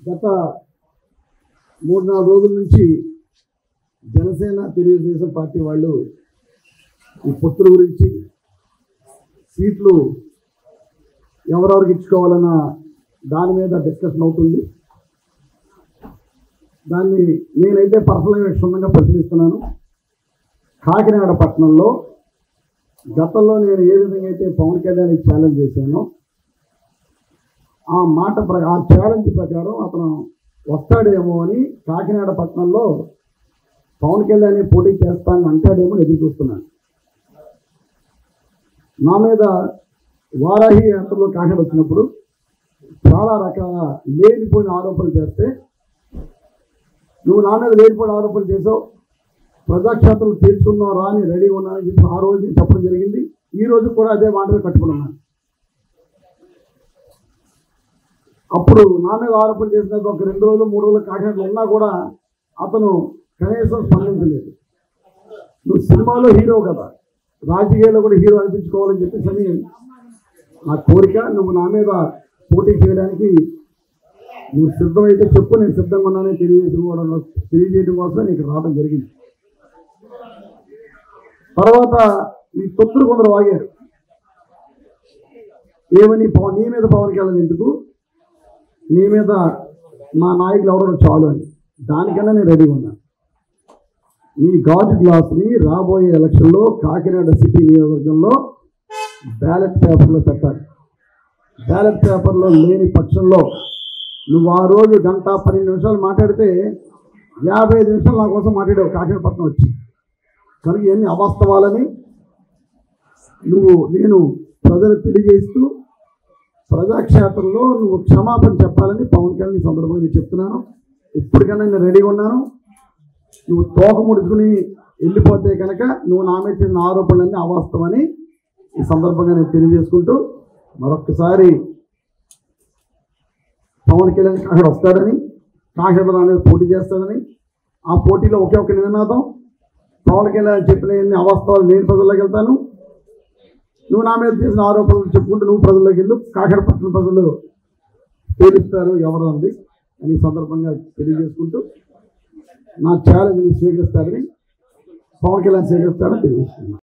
గత 3-4 రోజుల నుంచి జనసేన తెలుగుదేశం పార్టీ వాళ్ళు ఈ పొత్తుల గురించి సీట్లు ఎవరెవరికి ఇచ్చుకోవాలన్న దాని మీద డిస్కషన్ అవుతుంది. దాన్ని నేనైతే పర్సనల్గా క్షుణ్ణంగా పరిశీలిస్తున్నాను. కాకినాడ పట్టణంలో గతంలో నేను ఏ విధంగా అయితే పవన్ కళ్యాణ్ ఛాలెంజ్ చేశానో ఆ ఛాలెంజ్ ప్రకారం అతను వస్తాడేమో అని కాకినాడ పట్టణంలో పవన్ కళ్యాణ్ పోటీ చేస్తానని అంటాడేమో ఎదురు చూస్తున్నాను. నా మీద వారాహి యాత్రలో కాకినాడ వచ్చినప్పుడు చాలా రకాల లేనిపోయిన ఆరోపణలు చేస్తే నువ్వు నా మీద లేనిపోయిన ఆరోపణలు చేసావు, ప్రజాక్షేత్రం తీర్చుకుందాం రా అని రెడీగా ఉన్నానని చెప్పి ఆ రోజు చెప్పడం జరిగింది. ఈ రోజు కూడా అదే మాటలు కట్టుకుని ఉన్నాను. అప్పుడు నా మీద ఆరోపణ చేసినాక ఒక 2 రోజులు 3 రోజులు కాకినాడలో ఉన్నా కూడా అతను కనీసం స్పందించలేదు. నువ్వు సినిమాలో హీరో కదా, రాజకీయాల్లో కూడా హీరో అనిపించుకోవాలని చెప్పేసి నా కోరిక. నువ్వు నా మీద పోటీ చేయడానికి నువ్వు సిద్ధమైతే చెప్పు, నేను సిద్ధంగా ఉన్నానని తెలియజేయడం కోసం నీకు రావడం జరిగింది. తర్వాత ఈ తొత్తులు కొందరు వాగారు, ఏమని నీ మీద పవన్ కళ్యాణ్ ఎందుకు, నీ మీద మా నాయకులు ఎవరో చాలు అని. దానికన్నా నేను రెడీగా ఉన్నాను. ఈ గాజు గ్లాస్ని రాబోయే ఎలక్షన్లో కాకినాడ సిటీ నియోజకవర్గంలో బ్యాలెట్ పేపర్లో పెట్టాలి. బ్యాలెట్ పేపర్లో లేని పక్షంలో నువ్వు ఆ రోజు 1-12 నిమిషాలు మాట్లాడితే 55 నిమిషాలు నా కోసం మాట్లాడావు కాకినాడ పట్టణం వచ్చి. కనుక ఇవన్నీ అవాస్తవాలని నేను ప్రజలకు తెలియజేస్తూ ప్రజాక్షేత్రంలో నువ్వు క్షమాపణ చెప్పాలని పవన్ కళ్యాణ్ ఈ సందర్భంగా నేను చెప్తున్నాను. ఇప్పటికన్నా నేను రెడీగా ఉన్నాను. నువ్వు తోక ముడుచుకుని వెళ్ళిపోతే కనుక నువ్వు నా మీద చేసిన ఆరోపణలన్నీ అవాస్తవని ఈ సందర్భంగా నేను తెలియజేసుకుంటూ మరొకసారి పవన్ కళ్యాణ్ అక్కడ వస్తాడని, కాకినాడ నా మీద పోటీ చేస్తాడని, ఆ పోటీలో ఒకే ఒక నినాదం పవన్ కళ్యాణ్ చెప్పిన అవాస్తవాలు నేను ప్రజల్లోకి వెళ్తాను, నువ్వు నా మీద చేసిన ఆరోపణలు చెప్పుకుంటూ నువ్వు ప్రజల్లోకి వెళ్ళు, కాకినాడ పట్టణ ప్రజలు తేలుస్తారు ఎవరు అంది అని సందర్భంగా తెలియజేసుకుంటూ నా ఛాలెంజ్ని స్వీకరిస్తారని, పవన్ కళ్యాణ్ స్వీకరిస్తారని తెలియజేస్తున్నాను.